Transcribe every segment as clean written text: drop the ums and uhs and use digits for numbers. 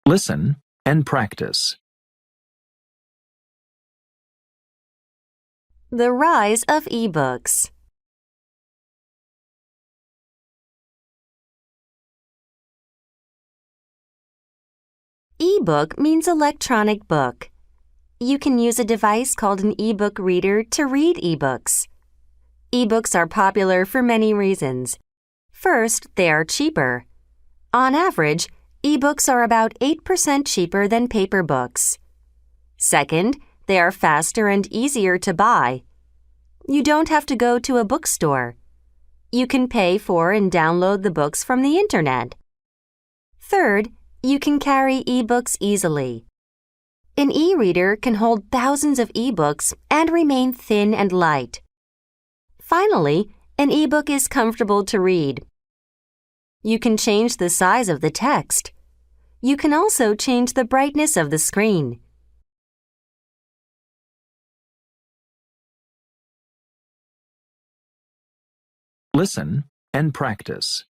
Listen and practice. The rise of e-books. E-book means electronic book. You can use a device called an e-book reader to read e-books. E-books are popular for many reasons. First, they are cheaper. On average, e-books are about 8% cheaper than paper books. Second, they are faster and easier to buy. You don't have to go to a bookstore. You can pay for and download the books from the internet. Third, you can carry e-books easily. An e-reader can hold thousands of e-books and remain thin and light. Finally, an e-book is comfortable to read. You can change the size of the text. You can also change the brightness of the screen. Listen and practice.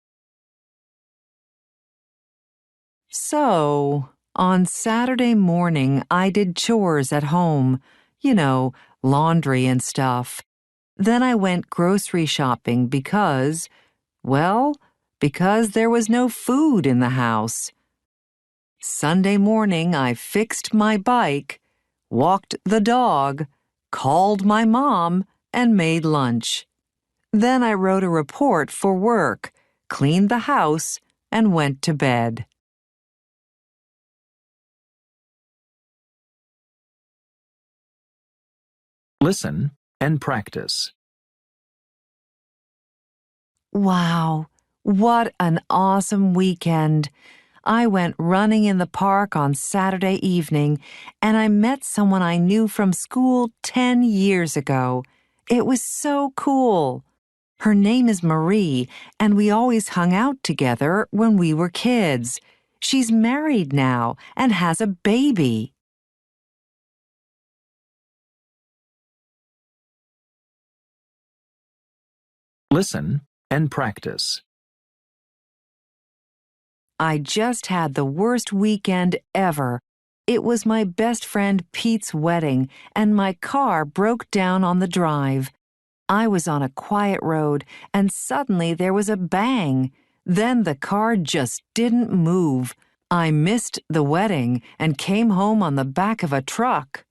So, on Saturday morning, I did chores at home, laundry and stuff. Then I went grocery shopping because there was no food in the house. Sunday morning, I fixed my bike, walked the dog, called my mom, and made lunch. Then I wrote a report for work, cleaned the house, and went to bed. Listen and practice. Wow, what an awesome weekend. I went running in the park on Saturday evening, and I met someone I knew from school 10 years ago. It was so cool. Her name is Marie, and we always hung out together when we were kids. She's married now and has a baby. Listen and practice. I just had the worst weekend ever. It was my best friend Pete's wedding, and my car broke down on the drive. I was on a quiet road, and suddenly there was a bang. Then the car just didn't move. I missed the wedding and came home on the back of a truck.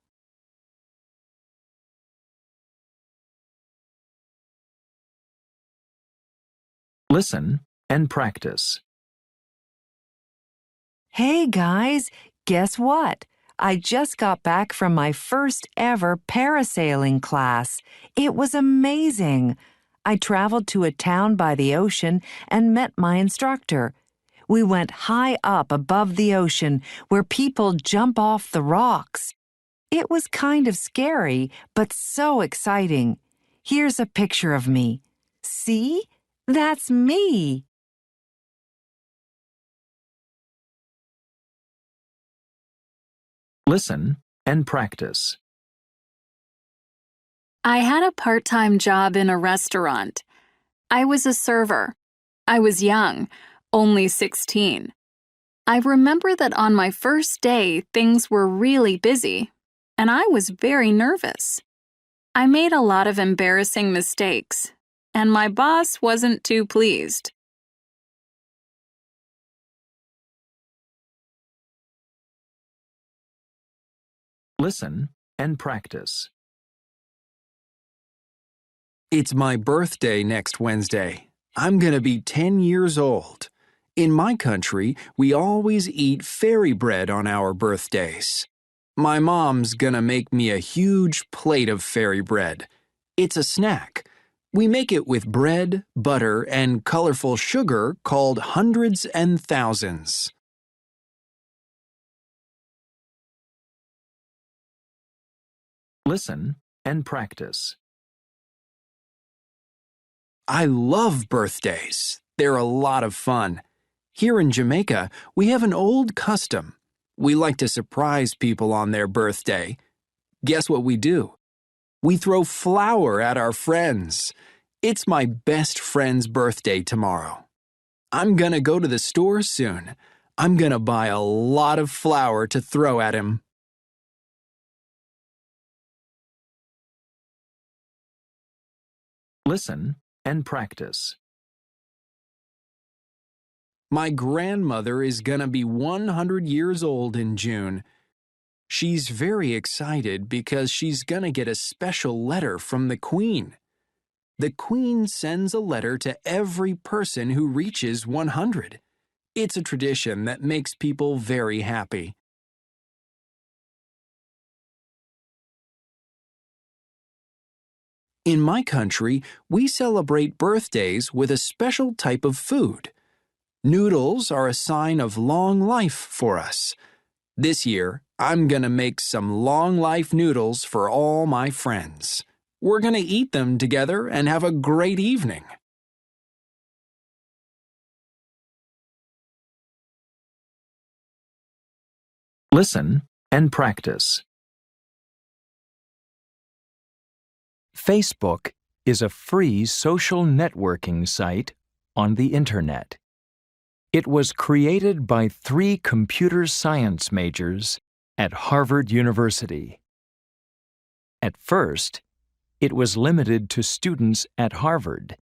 Listen and practice. Hey guys, guess what? I just got back from my first ever parasailing class. It was amazing. I traveled to a town by the ocean and met my instructor. We went high up above the ocean where people jump off the rocks. It was kind of scary, but so exciting. Here's a picture of me. See? That's me. Listen and practice. I had a part-time job in a restaurant. I was a server. I was young, only 16. I remember that on my first day, things were really busy, and I was very nervous. I made a lot of embarrassing mistakes, and my boss wasn't too pleased. Listen and practice. It's my birthday next Wednesday. I'm gonna be 10 years old. In my country, we always eat fairy bread on our birthdays. My mom's gonna make me a huge plate of fairy bread. It's a snack. We make it with bread, butter, and colorful sugar called hundreds and thousands. Listen and practice. I love birthdays. They're a lot of fun. Here in Jamaica, we have an old custom. We like to surprise people on their birthday. Guess what we do? We throw flour at our friends. It's my best friend's birthday tomorrow. I'm gonna go to the store soon. I'm gonna buy a lot of flour to throw at him. Listen and practice. My grandmother is gonna be 100 years old in June. She's very excited because she's gonna get a special letter from the Queen. The Queen sends a letter to every person who reaches 100. It's a tradition that makes people very happy. In my country, we celebrate birthdays with a special type of food. Noodles are a sign of long life for us. This year, I'm gonna make some long life noodles for all my friends. We're gonna eat them together and have a great evening. Listen and practice. Facebook is a free social networking site on the Internet. It was created by 3 computer science majors at Harvard University. At first, it was limited to students at Harvard,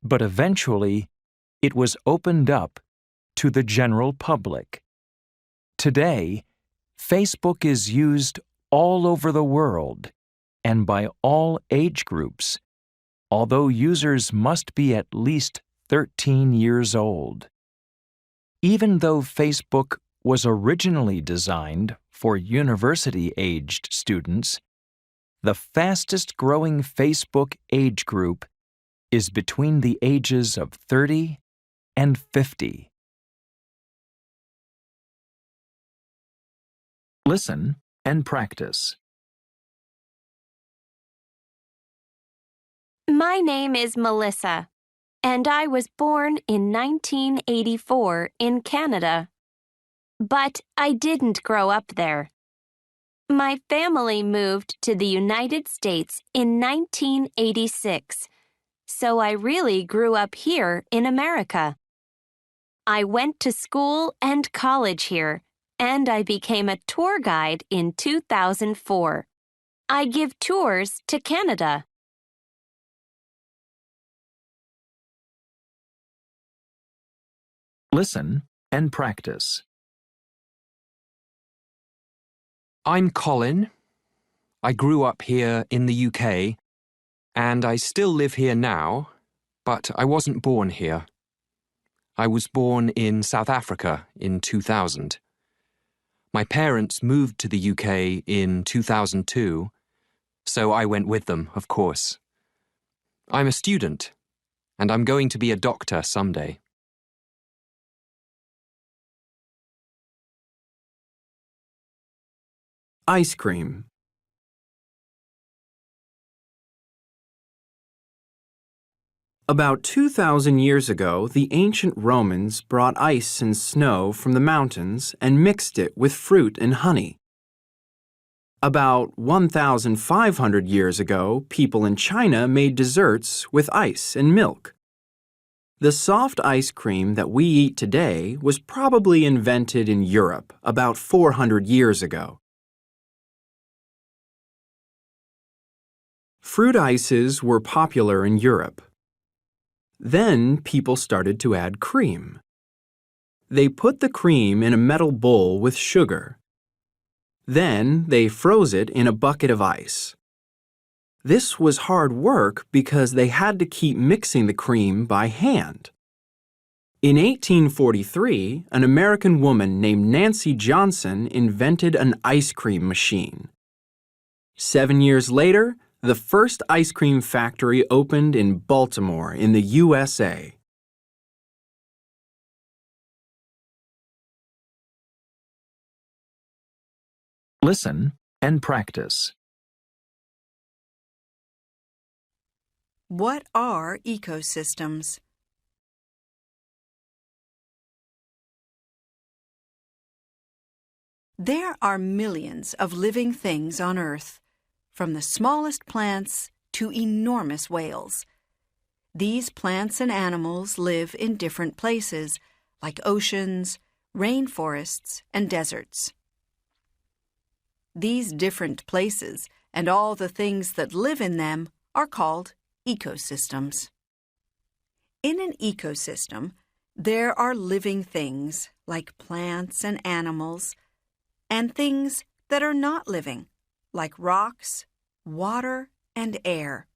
but eventually it was opened up to the general public. Today, Facebook is used all over the world and by all age groups, although users must be at least 13 years old. Even though Facebook was originally designed for university-aged students, the fastest-growing Facebook age group is between the ages of 30 and 50. Listen and practice. My name is Melissa, and I was born in 1984 in Canada. But I didn't grow up there. My family moved to the United States in 1986, so I really grew up here in America. I went to school and college here, and I became a tour guide in 2004. I give tours to Canada. Listen and practice. I'm Colin. I grew up here in the UK, and I still live here now, but I wasn't born here. I was born in South Africa in 2000. My parents moved to the UK in 2002, so I went with them, of course. I'm a student, and I'm going to be a doctor someday. Ice cream. About 2,000 years ago, the ancient Romans brought ice and snow from the mountains and mixed it with fruit and honey. About 1,500 years ago, people in China made desserts with ice and milk. The soft ice cream that we eat today was probably invented in Europe about 400 years ago. Fruit ices were popular in Europe. Then people started to add cream. They put the cream in a metal bowl with sugar. Then they froze it in a bucket of ice. This was hard work because they had to keep mixing the cream by hand. In 1843, an American woman named Nancy Johnson invented an ice cream machine. 7 years later, the first ice cream factory opened in Baltimore in the USA. Listen and practice. What are ecosystems? There are millions of living things on Earth, from the smallest plants to enormous whales. These plants and animals live in different places, like oceans, rainforests, and deserts. These different places and all the things that live in them are called ecosystems. In an ecosystem, there are living things like plants and animals, and things that are not living, like rocks, water, and air.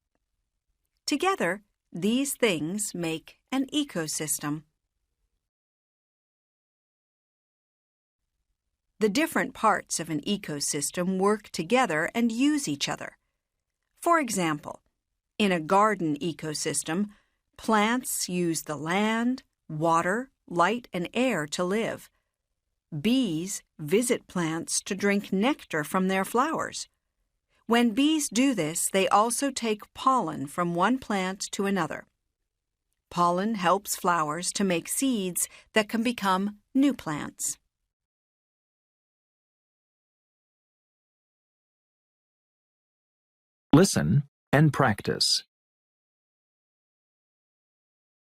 Together, these things make an ecosystem. The different parts of an ecosystem work together and use each other. For example, in a garden ecosystem, plants use the land, water, light, and air to live. Bees visit plants to drink nectar from their flowers. When bees do this, they also take pollen from one plant to another. Pollen helps flowers to make seeds that can become new plants. Listen and practice.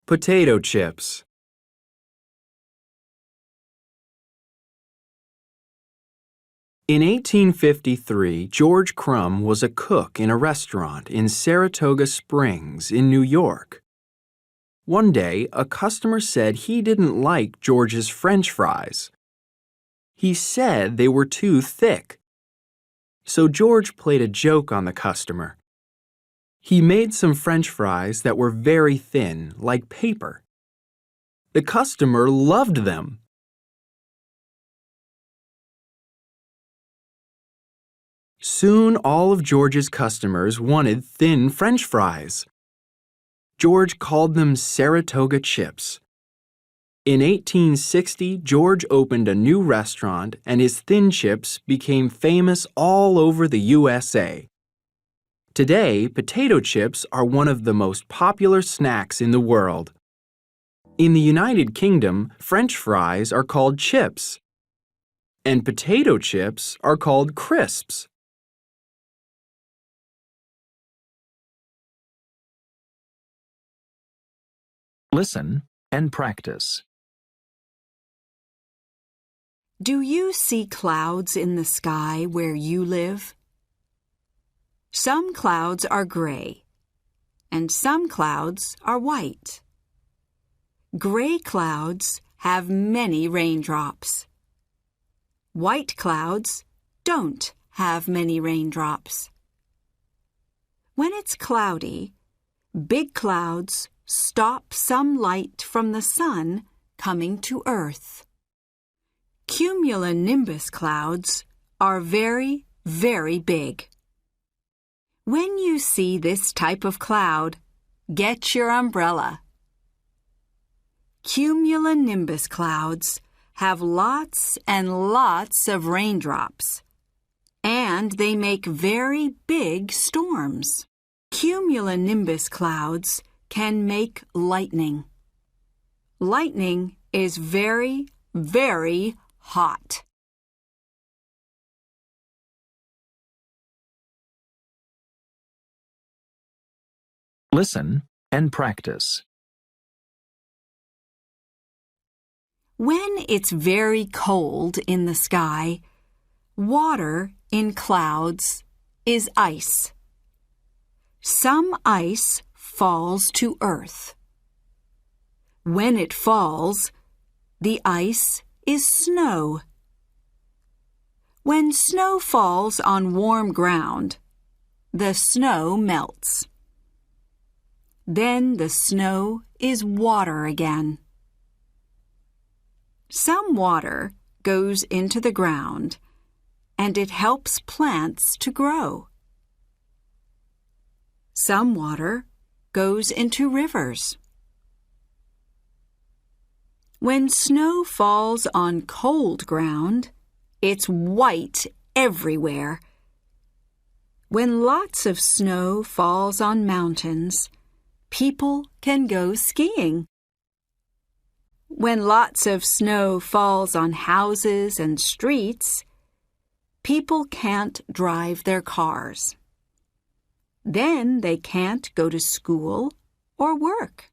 Potato chips. In 1853, George Crumb was a cook in a restaurant in Saratoga Springs in New York. One day, a customer said he didn't like George's French fries. He said they were too thick. So George played a joke on the customer. He made some French fries that were very thin, like paper. The customer loved them. Soon all of George's customers wanted thin French fries. George called them Saratoga chips. In 1860, George opened a new restaurant and his thin chips became famous all over the USA. Today, potato chips are one of the most popular snacks in the world. In the United Kingdom, French fries are called chips, and potato chips are called crisps. Listen and practice. Do you see clouds in the sky where you live? Some clouds are gray, and some clouds are white. Gray clouds have many raindrops. White clouds don't have many raindrops. When it's cloudy, big clouds stop some light from the sun coming to Earth. Cumulonimbus clouds are very, very big. When you see this type of cloud, get your umbrella. Cumulonimbus clouds have lots and lots of raindrops, and they make very big storms. Cumulonimbus clouds can make lightning. Lightning is very, very hot. Listen and practice. When it's very cold in the sky, water in clouds is ice. Some ice falls to Earth. When it falls, the ice is snow. When snow falls on warm ground, the snow melts. Then the snow is water again. Some water goes into the ground, and it helps plants to grow. Some water goes into rivers. When snow falls on cold ground, it's white everywhere. When lots of snow falls on mountains, people can go skiing. When lots of snow falls on houses and streets, people can't drive their cars. Then they can't go to school or work.